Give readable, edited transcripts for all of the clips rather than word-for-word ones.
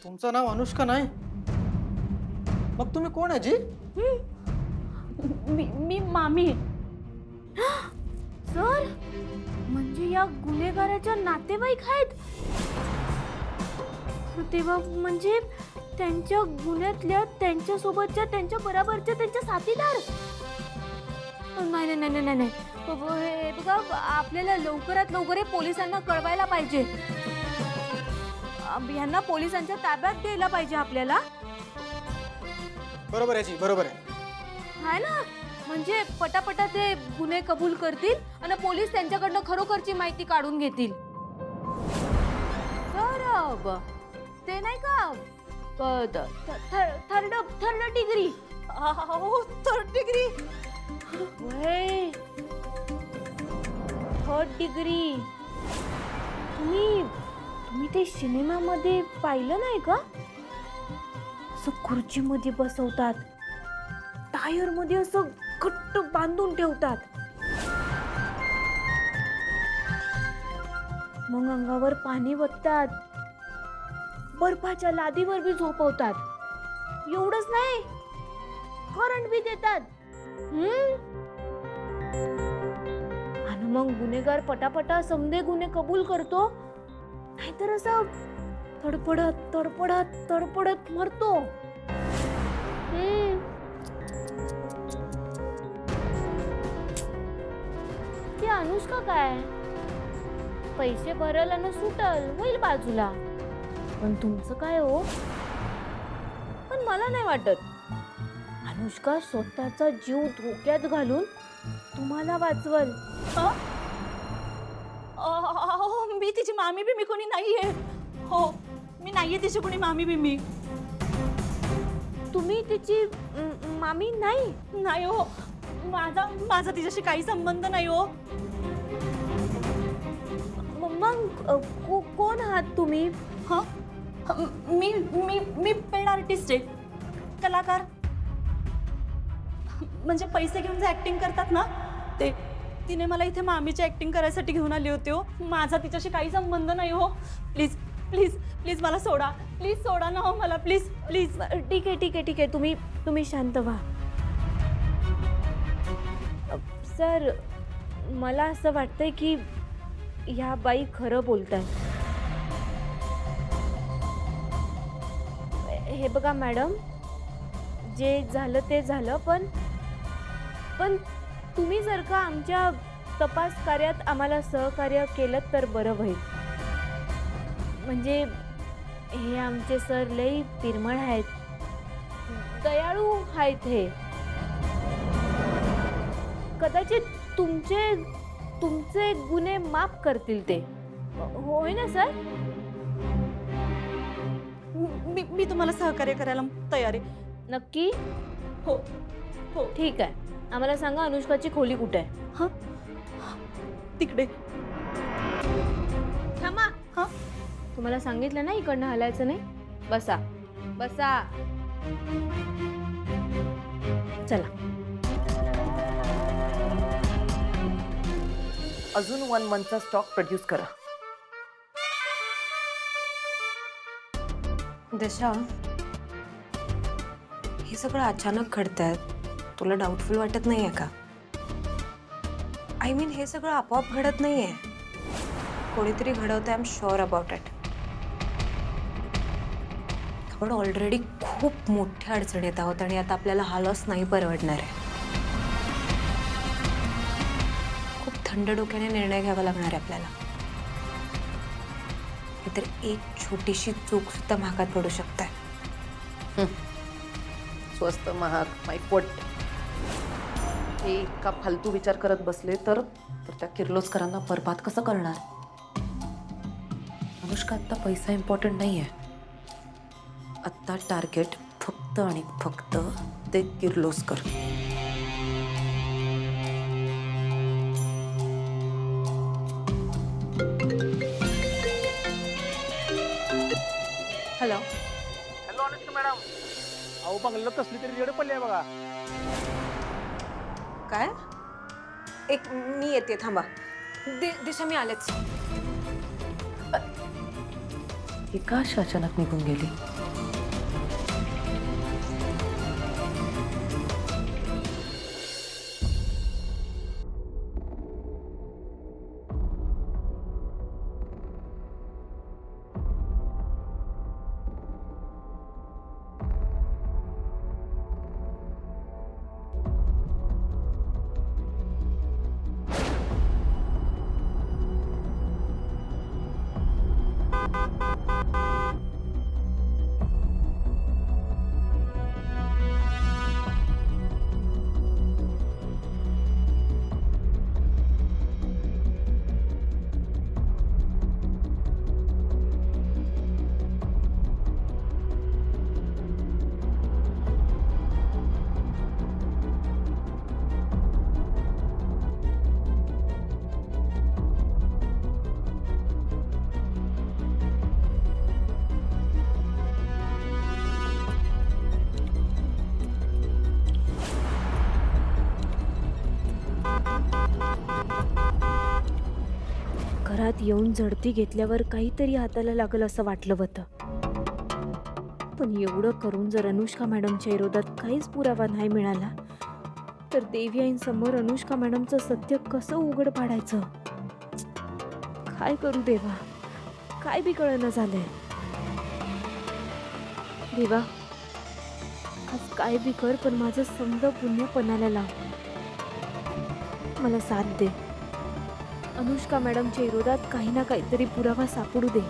तुमचं नाव अनुष्का नाही? मग तुम्ही कोण आहे जी? मी मामी. सर, म्हणजे या गुन्हेगाराच्या नातेवाईक आहेत. तेव्हा म्हणजे त्यांच्या गुन्ह्यातल्या, त्यांच्या सोबतच्या, त्यांच्या बरोबरच्या, त्यांच्या साथीदार. नाही नाही नाही नाही नाही, हे बघा, आपल्याला लवकरात लवकर हे पोलिसांना कळवायला पाहिजे. यांना पोलिसांच्या ताब्यात द्यायला पाहिजे आपल्याला. बरोबर आहे जी, बरोबर आहे. हाय ना, म्हणजे पटापटा ते गुन्हे कबूल करतील आणि पोलीस त्यांच्याकडनं खरोखरची माहिती काढून घेतील. सरब ते नाही का, third degree. Third degree, third degree. तुम्ही ते सिनेमामध्ये पाहिलं नाही का? असं खुर्चीमध्ये बसवतात, टायर मध्ये असं घट्ट बांधून ठेवतात, मग अंगावर पाणी वततात, बर्फाच्या लादीवर बी झोपवतात. एवढंच नाही, करंट बी देतात. आणि मग गुन्हेगार पटापटा समधे गुन्हे कबूल करतो, नाहीतर असं तडपडत तडपडत तडपडत मरतो. ती अनुष्का काय पैसे भरल आणि सुटल, होईल बाजूला. पण तुमचं काय हो? पण मला नाही वाटत अनुष्का स्वतःचा जीव धोक्यात घालून तुम्हाला वाचवल. मी तिची मामी बी मी कोणी नाहीये. हो, मी नाहीये तिची कोणी मामी बी मी. तुम्ही तिची मामी नाही? नाही हो, माझा तिच्याशी काही संबंध नाही हो. मग कोण आहात तुम्ही? मी पेड आर्टिस्ट आहे, कलाकार. म्हणजे पैसे घेऊन जे ऍक्टिंग करतात ना, ते तिने मला इथे मामीची ऍक्टिंग करायसाठी घेऊन आली होती हो. माझा तिच्याशी काही संबंध नाही हो. प्लीज प्लीज प्लीज मला सोडा, प्लीज सोडा ना हो मला, प्लीज प्लीज. ठीक आहे ठीक आहे ठीक आहे, तुम्ही शांत व्हा. सर, मला असं वाटतंय की ह्या बाई खरं बोलतायत. हे बघा मॅडम, जे झालं ते झालं, पण तुम्ही जर का आमच्या तपास कार्यात आम्हाला सहकार्य केलं तर बरं होईल. म्हणजे हे आमचे सर लई पिरमळ आहेत, दयाळू आहेत. हे कदाचित तुमचे गुन्हे माफ करतील ते, होय ना सर? मी तुम्हाला सहकार्य करायला तयार आहे. नक्की? हो हो. ठीक आहे, आम्हाला सांगा अनुष्काची खोली कुठे आहे? हा, तिकडे. थांबा. हा, तुम्हाला सांगितलं ना इकडनं हलायचं नाही. बसा बसा, चला. अजून 1 मंथचा स्टॉक प्रोड्यूस करा. दिशा, हे सगळं अचानक घडतंय, तुला डाऊटफुल वाटत नाहीये का? आय मीन, हे सगळं आपोआप घडत नाहीये, कोणीतरी घडवतंय. I am sure about it. आपण ऑलरेडी खूप मोठ्या अडचणीत आहोत आणि आता आपल्याला हा लॉस नाही परवडणार आहे. खूप थंड डोक्याने निर्णय घ्यावा लागणार आहे आपल्याला. तर एक छोटीशी चूक सुद्धा महागात पडू शकते. स्वस्त महाग मायपट हे इतका फालतू विचार करत बसले तर त्या किर्लोस्करांना बरबाद कसं करणार? अनुष्का, आत्ता पैसा इम्पॉर्टंट नाही आहे. आत्ता टार्गेट फक्त आणि फक्त ते Kirloskar. Hello. Hello Anushka madam, अहो बंगल्याला कसली तरी रेड पडली आहे बघा. काय? एक मी येते, थांबा. दिशा, मी आलेच. ही का अशी अचानक निघून गेली? घरात येऊन झडती घेतल्यावर काहीतरी हाताला लागल असं वाटलं होतं. पण एवढं करून जर अनुष्का मॅडमच्या विरोधात काहीच पुरावा नाही मिळाला तर देवी आईंसमोर अनुष्का मॅडमचं सत्य कसं उघड पाडायचं? काय करू देवा, काय बी कळना झालंय. देवा, आज काय बी कर, पण माझं समजा पुण्य पणाला लाव. मला साथ दे. अनुष्का मॅडमच्या विरोधात काही ना काहीतरी पुरावा सापडू दे.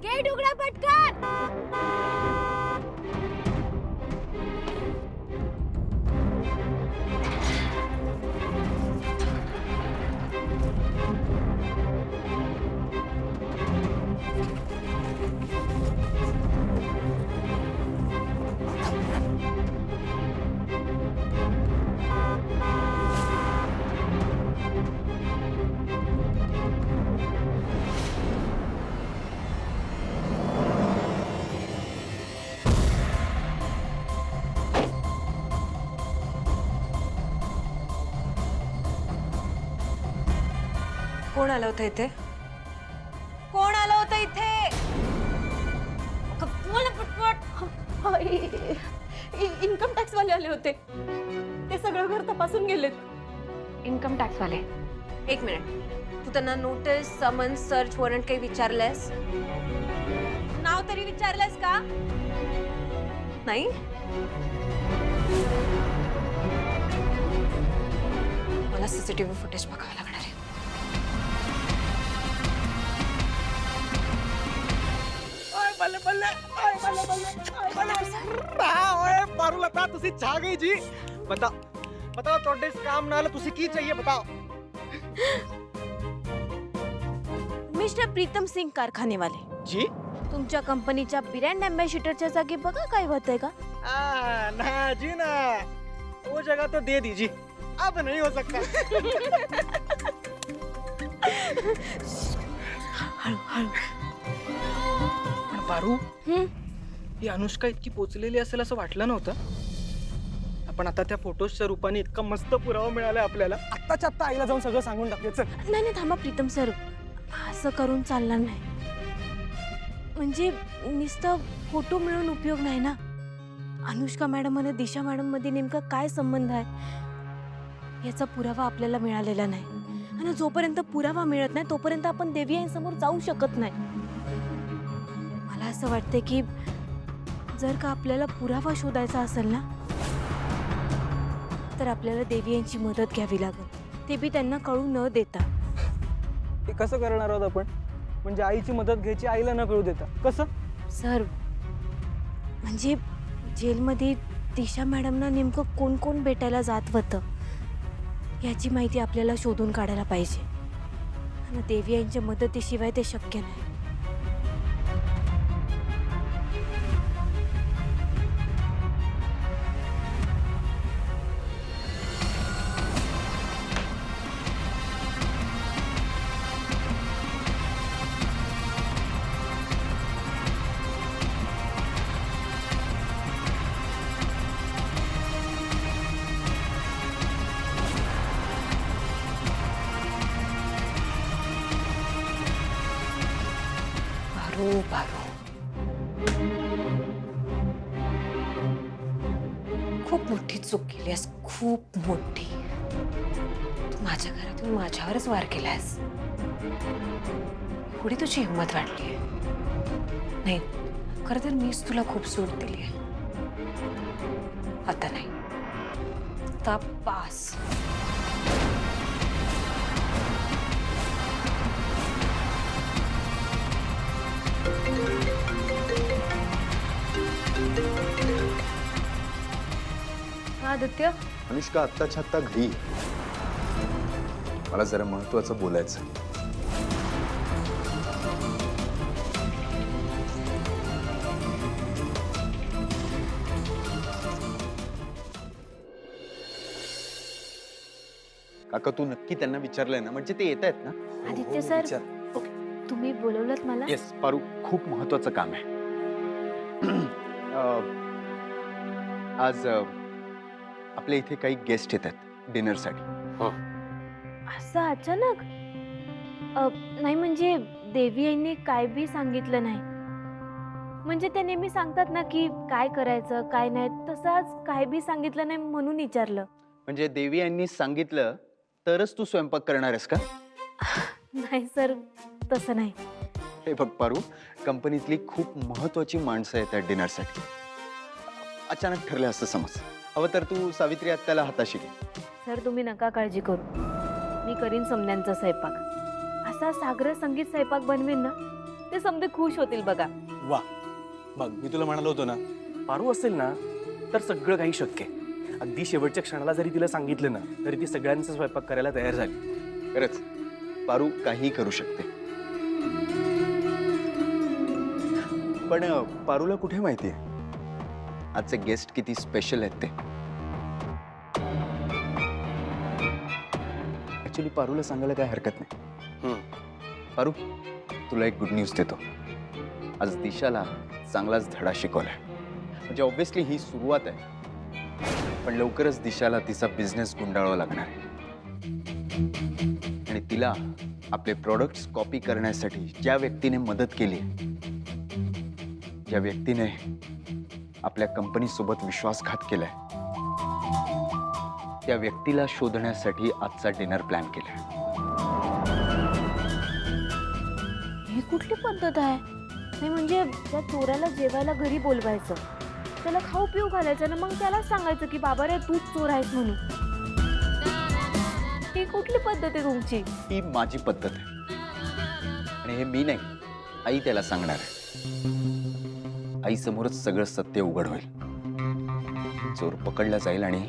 गेट उघडा पटकन. कोण आलं होतं इथे? कोण आलं होतं इथे? बोल ना पटपट. इन्कम टॅक्स वाले आले होते. ते सगळं घर तपासून गेलेत. इन्कम टॅक्स वाले? एक मिनिट, तू त्यांना नोटीस, समन्स, सर्च वॉरंट काही विचारलंयस? नाव तरी विचारलंयस का? नाही. मला सीसीटीव्ही फुटेज बघावं लागणार आहे. बल्ले बल्ले आय बल्ले बल्ले आय बल्ले ओए पारुलता तुसी छा गई जी. बताओ बताओ ਤੁਹਾਡੇ ਇਸ काम ਨਾਲ ਤੁਸੀਂ ਕੀ चाहिए बताओ. मिस्टर प्रीतम सिंग कारखानेवाले, जी तुमच्या कंपनीच्या ब्रँड अँबॅसिडरच्या जागी बघा काय होतंय का? ना जी ना, वो जगह तो दे दीजिए, अब नहीं हो सकता. हळू हळू. पण पारू, ही अनुष्का इतकी पोचलेली असेल असं वाटलं नव्हतं. आपण आता त्या फोटोजच्या रूपाने इतका मस्त पुरावा मिळाला आपल्याला. आत्ताच्या आत्ता आईला जाऊन सगळं सांगून टाकूया. चल. नाही नाही, थांबा प्रीतम सर, असं करून चालणार नाही. म्हणजे नुसतं फोटो मिळून उपयोग नाही ना. अनुष्का मॅडम आणि दिशा मॅडम मध्ये नेमका काय संबंध आहे याचा पुरावा आपल्याला मिळालेला नाही. आणि जोपर्यंत पुरावा मिळत नाही तोपर्यंत आपण देवी आईंसमोर जाऊ शकत नाही. मला असं वाटतंय की जर का आपल्याला पुरावा शोधायचा असेल ना तर आपल्याला देवी यांची मदत घ्यावी लागेल, ते बी त्यांना कळू न देता. हे कसं करणार आहोत आपण? म्हणजे आईची मदत घ्यायची, आईला न कळू देता कसं? सर, म्हणजे जेलमध्ये दिशा मॅडमना नेमकं कोण कोण भेटायला जात होतं याची माहिती आपल्याला शोधून काढायला पाहिजे. आणि देवी यांच्या मदतीशिवाय ते शक्य नाही. बारू, खूप मोठी चूक केलीस, खूप मोठी. तू माझ्या घरात येऊन माझ्यावरच वार केलास. एवढी तुझी हिंमत वाटली नाही. खरं तर मीच तुला खूप सूट दिली आहे. आता नाही, आता पास. आदित्य, अनुष्का आत्ताच्या आत्ता घरी ये. मला जरा महत्त्वाचं बोलायचं आहे. काका तू नक्की त्यांना विचारलंय ना? म्हणजे ते येत आहेत ना? आदित्य सर, तुम्ही बोलवलंत मला? येस पारू, खूप महत्वाचं काम आहे. आज आपल्या इथे काही गेस्ट येत आहेत डिनरसाठी. असं अचानक? नाही म्हणजे देवी यांनी काय बी सांगितलं नाही. म्हणजे ते नेहमी सांगतात ना की काय करायचं काय नाही, तसं आज काय बी सांगितलं नाही म्हणून विचारलं. म्हणजे देवी यांनी सांगितलं तरच तू स्वयंपाक करणार आहेस का? नाही सर, तसं नाही. हे बघ पारू, कंपनीतली खूप महत्वाची माणसं येतात डिनरसाठी. अचानक ठरलं असं समज. हवं तर तू सावित्री आत्याला हाताशी घे. सर तुम्ही नका काळजी करू, मी करीन समद्यांचा स्वयंपाक. असा सागर संगीत स्वयंपाक बनवेन ना, ते समजे खुश होतील बघा. वा, बघ मी तुला म्हणालो होतो ना, पारू असेल ना तर सगळं काही शक्य आहे. अगदी शेवटच्या क्षणाला जरी तिला सांगितलं ना तरी ती सगळ्यांचा स्वयंपाक करायला तयार झाली. खरंच पारू काही करू शकते. पण पारूला कुठे माहितीये आजचे गेस्ट किती स्पेशल आहेत ते? ऍक्च्युली पारूला सांगायला काय हरकत नाही. पारू, तुला एक गुड न्यूज देतो. आज दिशाला चांगलाच धडा शिकवलाय. म्हणजे ऑब्व्हियसली ही सुरुवात आहे, पण लवकरच दिशाला तिचा बिझनेस गुंडाळावा लागणार आहे. आणि तिला आपले प्रोडक्ट्स कॉपी करण्यासाठी ज्या व्यक्तीने मदत केली, ज्या व्यक्तीने आपल्या कंपनीसोबत विश्वासघात केलाय, त्या व्यक्तीला शोधण्यासाठी आजचा डिनर प्लॅन केलाय. ही कुठली पद्धत आहे? नाही म्हणजे त्या चोराला जेवायला घरी बोलवायचं, त्याला खाऊ पिऊ घालायचं ना, मग त्यालाच सांगायचं की बाबा रे तूच चोर आहेस म्हणून. ही कुठली पद्धत आहे तुमची? ही माझी पद्धत आहे. आणि हे मी नाही, आई त्याला सांगणार आहे. आई समोरच सगळं सत्य उघड होईल. चोर पकडला जाईल आणि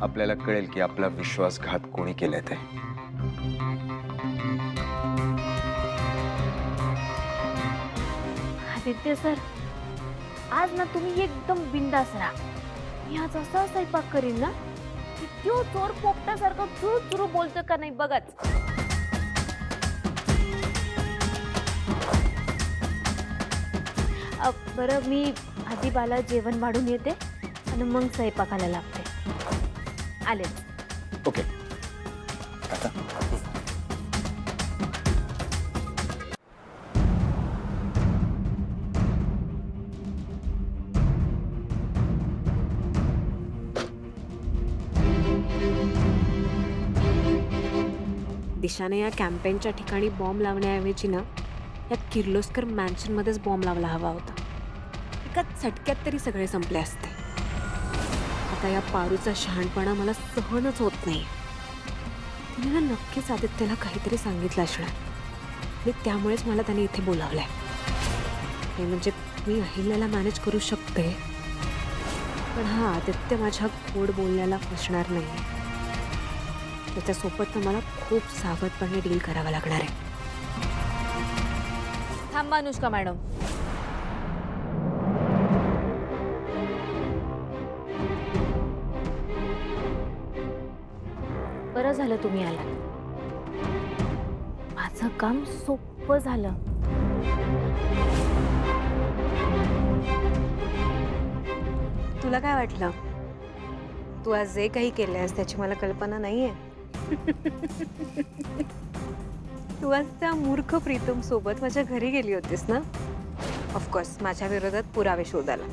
आपल्याला कळेल की आपला विश्वासघात कोणी केलाय ते. आदित्य सर, आज ना तुम्ही एकदम बिंदास राहा. मी आज असा स्वयंपाक करीन ना की तो चोर पोपटासारखं चुरू चुरू बोलतो का नाही बघाच. बरं मी आधी बाला जेवण वाढून येते आणि मग स्वयंपाकाला लागते. आलेच. ओके आता दिशाने या कॅम्पेनच्या ठिकाणी बॉम्ब लावण्याऐवजी ना या किर्लोस्कर मॅन्शनमध्येच बॉम्ब लावला हवा होता. एका झटक्यात तरी सगळे संपले असते. आता या पारूचा शहाणपणा मला सहनच होत नाही. तिने ना नक्कीच आदित्यला काहीतरी सांगितलं असणार आणि त्यामुळेच मला त्याने इथे बोलावलंय. हे म्हणजे मी अहिल्याला मॅनेज करू शकते, पण हा आदित्य माझ्या गोड बोलण्याला फसणार नाही. त्याच्यासोबत मला खूप सावधपणे डील करावं लागणार आहे. थांबा अनुष्का मॅडम. बरं झालं तुम्ही आलात. माझं काम सोपं झालं. तुला काय वाटलं? तू आज जे काही केलंयस त्याची मला कल्पना नाहीये. तू आज त्या मूर्ख प्रीतम सोबत माझ्या घरी गेली होतीस ना? ऑफकोर्स माझ्या विरोधात पुरावे शोधायला.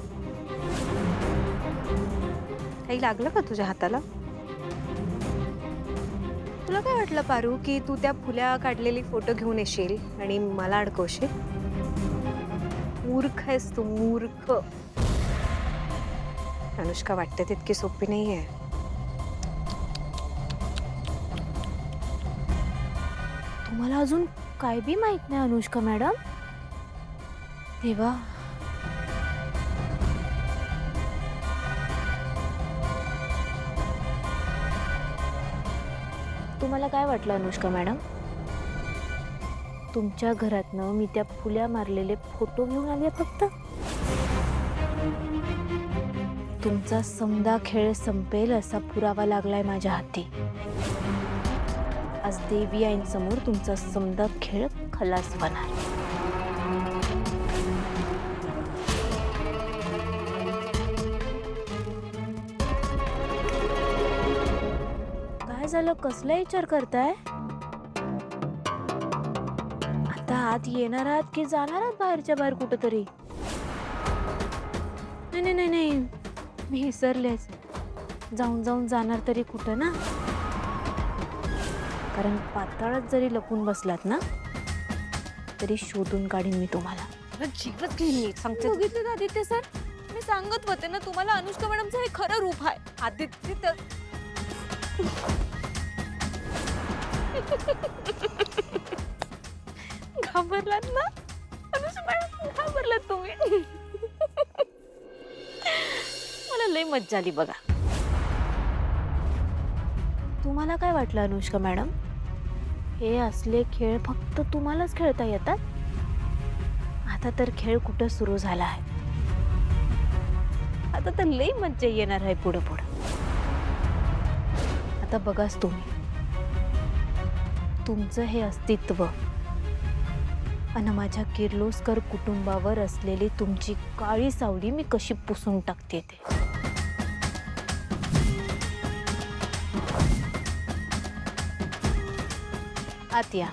काही लागलं का तुझ्या हाताला? तुला काय वाटलं पारू की तू त्या फुल्या काढलेली फोटो घेऊन येशील आणि मला अडकवशील? मूर्ख आहेस तू, मूर्ख. अनुष्का वाटते तितकी सोपी नाहीये. तुम्हाला अजून काय बी माहित नाही अनुष्का मॅडम? देवा. तुम्हाला काय वाटलं अनुष्का मॅडम? तुमच्या घरातनं मी त्या फुल्या मारलेले फोटो घेऊन आले फक्त. तुमचा समदा खेळ संपेल असा पुरावा लागलाय माझ्या हाती. आज देवी आईंसमोर तुमचा समदा खेळ खलास होणार. काय झालं, कसला विचार करताय? आता आत येणार आहात की जाणार आहात बाहेरच्या बाहेर कुठंतरी? नाही नाही नाही, मी विसरलेच. जाऊन जाऊन जाणार तरी कुठं ना, कारण पाताळात जरी लपून बसलात ना तरी शोधून काढीन मी तुम्हाला. जीवच घेईन सांगते. बघितलं आदित्य सर, मी सांगत होते ना तुम्हाला अनुष्का मॅडमचं हे खरं रूप आहे. आदित्य तर घाबरलात ना अनुष्का मॅडम, घाबरलात तुम्ही. मला लई मज्जा आली बघा. तुम्हाला काय वाटलं अनुष्का मॅडम, हे असले खेळ फक्त तुम्हालाच खेळता येतात? आता तर खेळ कुठं सुरू झाला आहे. आता तर लई मज्जा येणार आहे पुढं पुढं. आता बघाच तुम्ही, तुमचं हे अस्तित्व आणि माझ्या किर्लोस्कर कुटुंबावर असलेली तुमची काळी सावली मी कशी पुसून टाकते ते. आत या.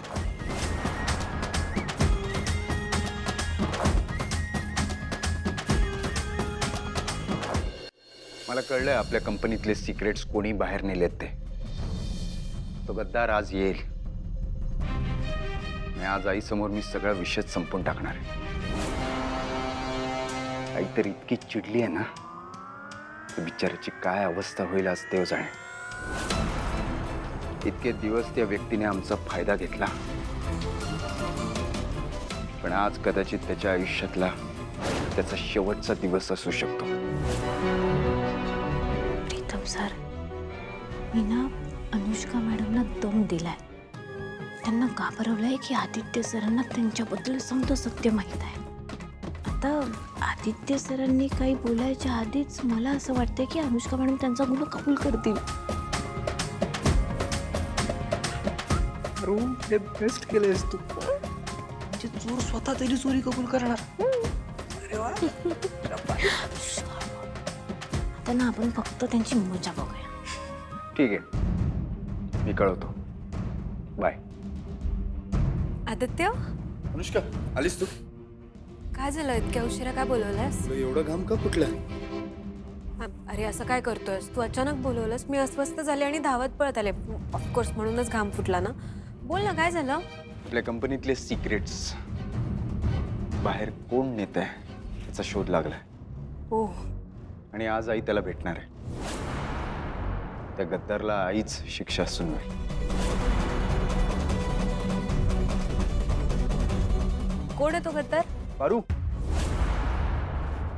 मला कळलंय आपल्या कंपनीतले सिक्रेट्स कोणी बाहेर नेलेत ते. तो गद्दार आज येईल आणि आज आईसमोर मी सगळा विषय संपून टाकणार आहे. आई तर इतकी चिडली आहे ना, तर बिचाराची काय अवस्था होईल आज देव जाणे. इतके दिवस त्या व्यक्तीने आमचा फायदा घेतला, पण आज कदाचित त्याच्या आयुष्यातला त्याचा शेवटचा दिवस असू शकतो. प्रीतम सर, मी ना अनुष्का मॅडमना दम दिलाय. त्यांना घाबरवलंय की आदित्य सरांना त्यांच्याबद्दल समजा सत्य माहीत आहे. आता आदित्य सरांनी काही बोलायच्या आधीच मला असं वाटतंय की अनुष्का मॅडम त्यांचा गुन्हा कबूल करतील. हे बेस्ट केलंयस तू. म्हणजे चोर स्वतः तरी चोरी कबूल करणार. अरे वा. आता ना आपण फक्त त्यांची मजा बघूया. ठीक आहे, मी कळवतो. बाय. आदित्य, अनुष्का, आलीस तू? काय झालं इतक्या उशिरा? काय बोलवलंस? तुला एवढं घाम का फुटलं? अरे असं काय करतोयस तू? अचानक बोलवलंस, मी अस्वस्थ झाले आणि धावत पळत आले. ऑफकोर्स म्हणूनच घाम फुटला ना. बोल ना, काय झालं? आपल्या कंपनीतले सिक्रेट्स बाहेर कोण नेत आहे त्याचा शोध लागलाय. हो. आणि आज आई त्याला भेटणार आहे. त्या गद्दारला आईच शिक्षा सुनवेल. कोण आहे तो गद्दार? पारू,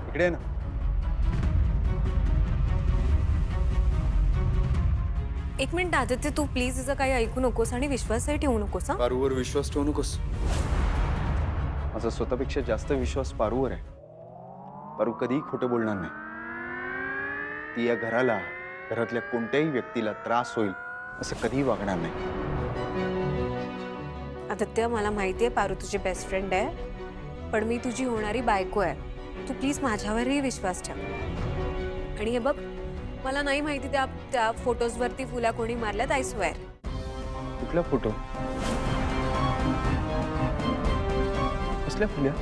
इकडे आहे ना. एक मिनिट आदित्य, तू प्लीज हिचं काही ऐकू नकोस आणि विश्वासही ठेवू नकोस. हा, पारूवर विश्वास ठेवू नकोस. माझा स्वतःपेक्षा जास्त विश्वास पारूवर आहे. पारू कधीही खोटं बोलणार नाही. ती या घराला, घरातल्या कोणत्याही व्यक्तीला त्रास होईल असं कधीही वागणार नाही. आदित्य, मला माहिती आहे पारू तुझी बेस्ट फ्रेंड आहे, पण मी तुझी होणारी बायको आहे. तू प्लीज माझ्यावरही विश्वास ठेव. आणि हे बघ, मला नाही माहिती त्या फोटोजवरती फुला कोणी मारल्यात. I swear. कुठला फोटो? कसल्या फुल्या?